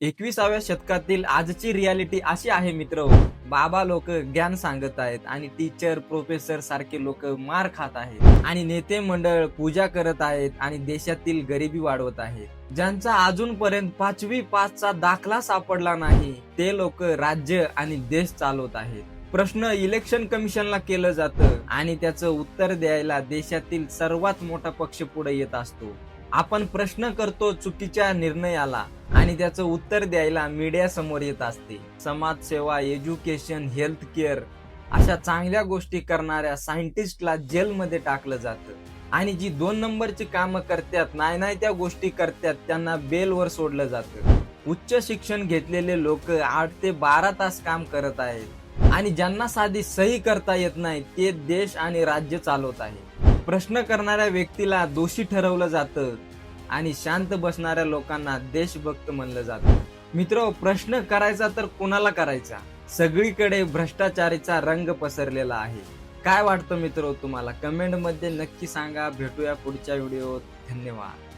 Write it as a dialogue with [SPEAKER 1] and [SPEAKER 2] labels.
[SPEAKER 1] 21व्या शतकातील आजची रियालिटी अशी आहे मित्र. बाबा लोक ज्ञान सांगत आहेत आणि टीचर प्रोफेसर सारखे लोक मार खात आहेत आणि नेते मंडळ पूजा करत आहेत आणि देशातील गरिबी वाढवत आहेत. ज्यांचा अजूनपर्यंत 5वी पासचा दाखला सापडला नाही ते लोक राज्य आणि देश चालवत आहेत. प्रश्न इलेक्शन कमिशनला केलं जातं आणि त्याचं उत्तर द्यायला देशातील सर्वात मोठा पक्ष पुढे येत असतो. आपण प्रश्न करतो चुकीच्या निर्णयाला आणि त्याचं उत्तर द्यायला मीडिया समोर येत असते. समाजसेवा, एज्युकेशन, हेल्थ केअर अशा चांगल्या गोष्टी करणाऱ्या सायंटिस्टला जेलमध्ये टाकलं जातं आणि जी 2 नंबरची कामं करतात नाही त्या गोष्टी करतात त्यांना बेलवर सोडलं जातं. उच्च शिक्षण घेतलेले लोक 8 ते 12 तास काम करत आहेत आणि ज्यांना साधी सही करता येत नाही ते देश आणि राज्य चालवत आहेत. प्रश्न करणाऱ्या व्यक्तीला दोषी ठरवलं जातं आणि शांत बसणाऱ्या लोकांना देशभक्त म्हणलं जातं. मित्र, प्रश्न करायचा तर कोणाला करायचा? सगळीकडे भ्रष्टाचाराचा रंग पसरलेला आहे. काय वाटतं मित्र तुम्हाला? कमेंट मध्ये नक्की सांगा. भेटूया पुढच्या व्हिडिओत. धन्यवाद.